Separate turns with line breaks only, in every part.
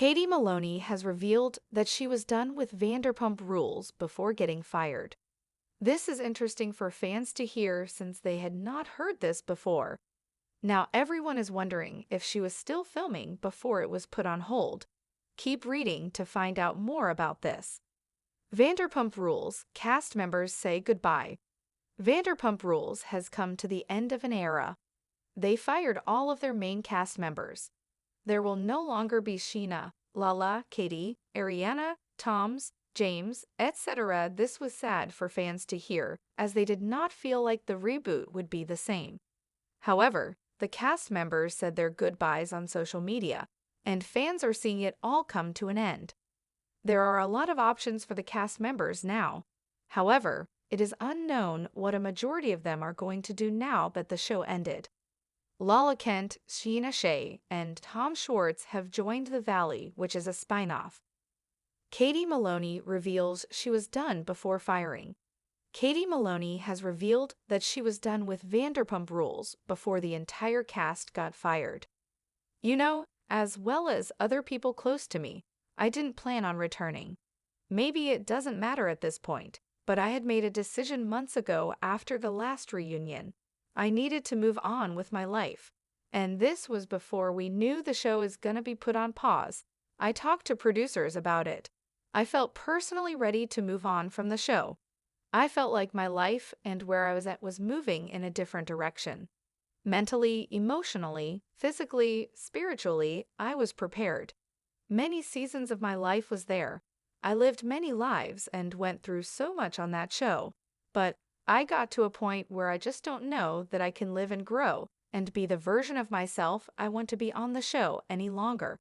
Katie Maloney has revealed that she was done with Vanderpump Rules before getting fired. This is interesting for fans to hear since they had not heard this before. Now everyone is wondering if she was still filming before it was put on hold. Keep reading to find out more about this. Vanderpump Rules cast members say goodbye. Vanderpump Rules has come to the end of an era. They fired all of their main cast members. There will no longer be Sheena, Lala, Katie, Ariana, Toms, James, etc. This was sad for fans to hear, as they did not feel like the reboot would be the same. However, the cast members said their goodbyes on social media, and fans are seeing it all come to an end. There are a lot of options for the cast members now. However, it is unknown what a majority of them are going to do now that the show ended. Lala Kent, Sheena Shea, and Tom Schwartz have joined The Valley, which is a spin-off. Katie Maloney reveals she was done before firing. Katie Maloney has revealed that she was done with Vanderpump Rules before the entire cast got fired. You know, as well as other people close to me, I didn't plan on returning. Maybe it doesn't matter at this point, but I had made a decision months ago after the last reunion. I needed to move on with my life. And this was before we knew the show is gonna be put on pause. I talked to producers about it. I felt personally ready to move on from the show. I felt like my life and where I was at was moving in a different direction. Mentally, emotionally, physically, spiritually, I was prepared. Many seasons of my life was there. I lived many lives and went through so much on that show. But I got to a point where I just don't know that I can live and grow and be the version of myself I want to be on the show any longer.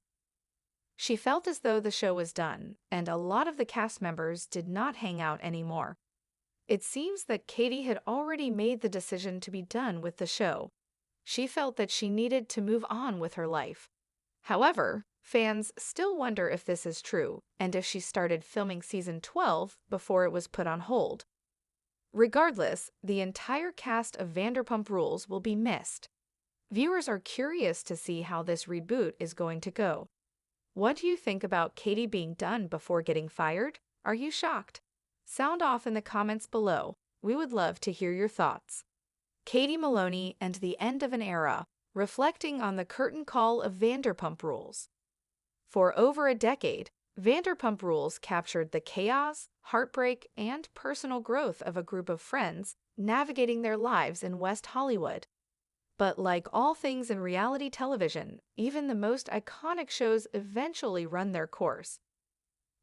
She felt as though the show was done, and a lot of the cast members did not hang out anymore. It seems that Katie had already made the decision to be done with the show. She felt that she needed to move on with her life. However, fans still wonder if this is true and if she started filming season 12 before it was put on hold. Regardless, the entire cast of Vanderpump Rules will be missed. Viewers are curious to see how this reboot is going to go. What do you think about Katie being done before getting fired? Are you shocked? Sound off in the comments below. We would love to hear your thoughts. Katie Maloney and the end of an era, reflecting on the curtain call of Vanderpump Rules. For over a decade, Vanderpump Rules captured the chaos, heartbreak, and personal growth of a group of friends navigating their lives in West Hollywood. But like all things in reality television, even the most iconic shows eventually run their course.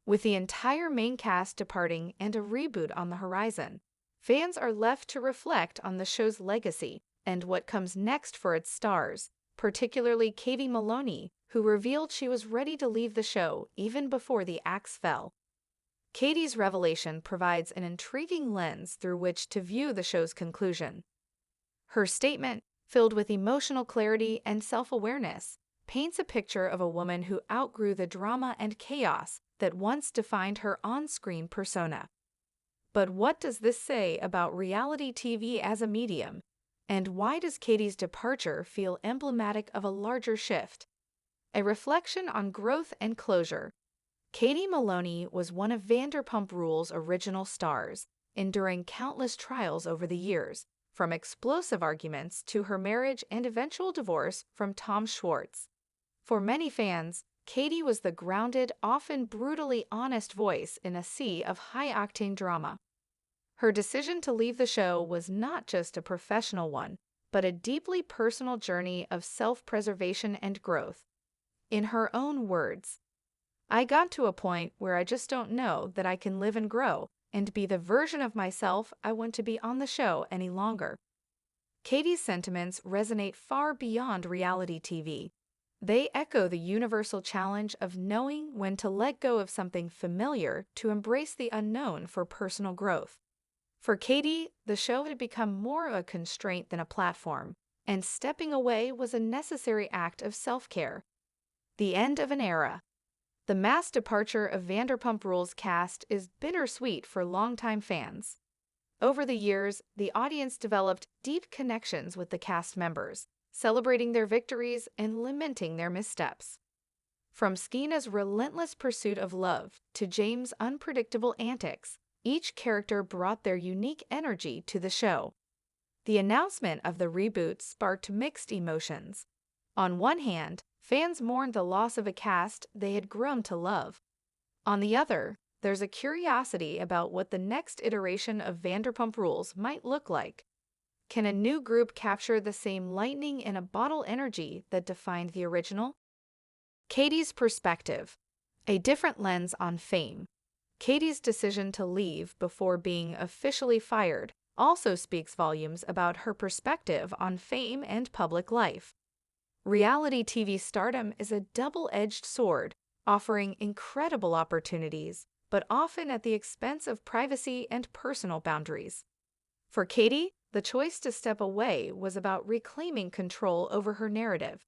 With the entire main cast departing and a reboot on the horizon, fans are left to reflect on the show's legacy and what comes next for its stars, particularly Katie Maloney, who revealed she was ready to leave the show even before the axe fell. Katie's revelation provides an intriguing lens through which to view the show's conclusion. Her statement, filled with emotional clarity and self-awareness, paints a picture of a woman who outgrew the drama and chaos that once defined her on-screen persona. But what does this say about reality TV as a medium? And why does Katie's departure feel emblematic of a larger shift? A reflection on growth and closure. Katie Maloney was one of Vanderpump Rules' original stars, enduring countless trials over the years, from explosive arguments to her marriage and eventual divorce from Tom Schwartz. For many fans, Katie was the grounded, often brutally honest voice in a sea of high-octane drama. Her decision to leave the show was not just a professional one, but a deeply personal journey of self-preservation and growth. In her own words, "I got to a point where I just don't know that I can live and grow and be the version of myself I want to be on the show any longer." Katie's sentiments resonate far beyond reality TV. They echo the universal challenge of knowing when to let go of something familiar to embrace the unknown for personal growth. For Katie, the show had become more of a constraint than a platform, and stepping away was a necessary act of self-care. The end of an era. The mass departure of Vanderpump Rules cast is bittersweet for longtime fans. Over the years, the audience developed deep connections with the cast members, celebrating their victories and lamenting their missteps. From Skeena's relentless pursuit of love to James' unpredictable antics, each character brought their unique energy to the show. The announcement of the reboot sparked mixed emotions. On one hand, fans mourned the loss of a cast they had grown to love. On the other, there's a curiosity about what the next iteration of Vanderpump Rules might look like. Can a new group capture the same lightning-in-a-bottle energy that defined the original? Katie's perspective. A different lens on fame. Katie's decision to leave before being officially fired also speaks volumes about her perspective on fame and public life. Reality TV stardom is a double-edged sword, offering incredible opportunities, but often at the expense of privacy and personal boundaries. For Katie, the choice to step away was about reclaiming control over her narrative.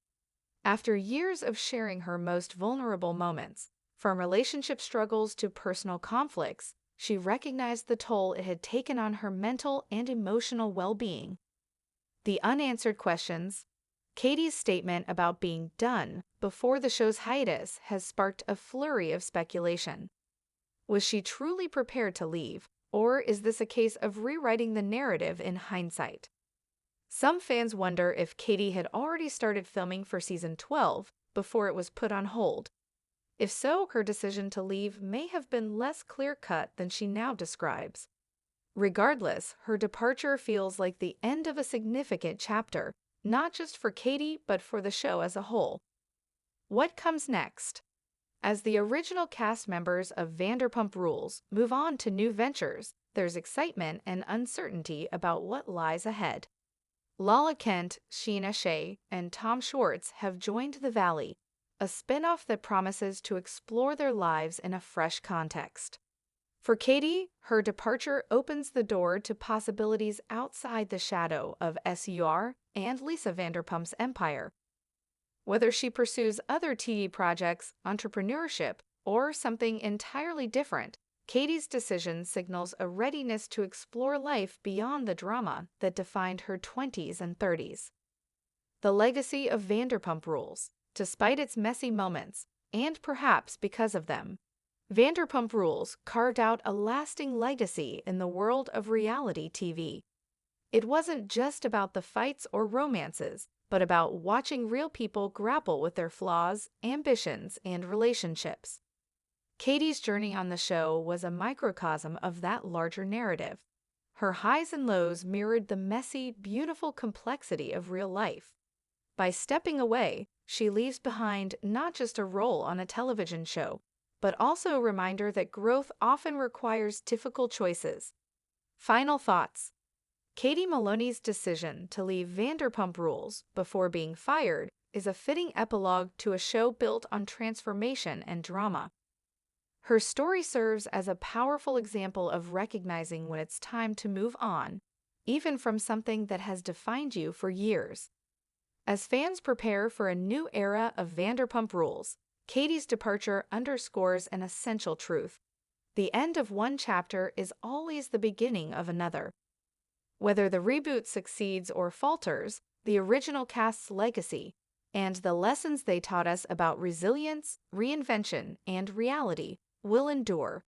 After years of sharing her most vulnerable moments, from relationship struggles to personal conflicts, she recognized the toll it had taken on her mental and emotional well-being. The unanswered questions. Katie's statement about being done before the show's hiatus has sparked a flurry of speculation. Was she truly prepared to leave, or is this a case of rewriting the narrative in hindsight? Some fans wonder if Katie had already started filming for season 12 before it was put on hold. If so, her decision to leave may have been less clear-cut than she now describes. Regardless, her departure feels like the end of a significant chapter, not just for Katie, but for the show as a whole. What comes next? As the original cast members of Vanderpump Rules move on to new ventures, there's excitement and uncertainty about what lies ahead. Lala Kent, Sheena Shea, and Tom Schwartz have joined The Valley, a spin-off that promises to explore their lives in a fresh context. For Katie, her departure opens the door to possibilities outside the shadow of SUR and Lisa Vanderpump's empire. Whether she pursues other TV projects, entrepreneurship, or something entirely different, Katie's decision signals a readiness to explore life beyond the drama that defined her 20s and 30s. The legacy of Vanderpump Rules. Despite its messy moments, and perhaps because of them, Vanderpump Rules carved out a lasting legacy in the world of reality TV. It wasn't just about the fights or romances, but about watching real people grapple with their flaws, ambitions, and relationships. Katie's journey on the show was a microcosm of that larger narrative. Her highs and lows mirrored the messy, beautiful complexity of real life. By stepping away, she leaves behind not just a role on a television show, but also a reminder that growth often requires difficult choices. Final thoughts. Katie Maloney's decision to leave Vanderpump Rules before being fired is a fitting epilogue to a show built on transformation and drama. Her story serves as a powerful example of recognizing when it's time to move on, even from something that has defined you for years. As fans prepare for a new era of Vanderpump Rules, Katie's departure underscores an essential truth. The end of one chapter is always the beginning of another. Whether the reboot succeeds or falters, the original cast's legacy and the lessons they taught us about resilience, reinvention, and reality will endure.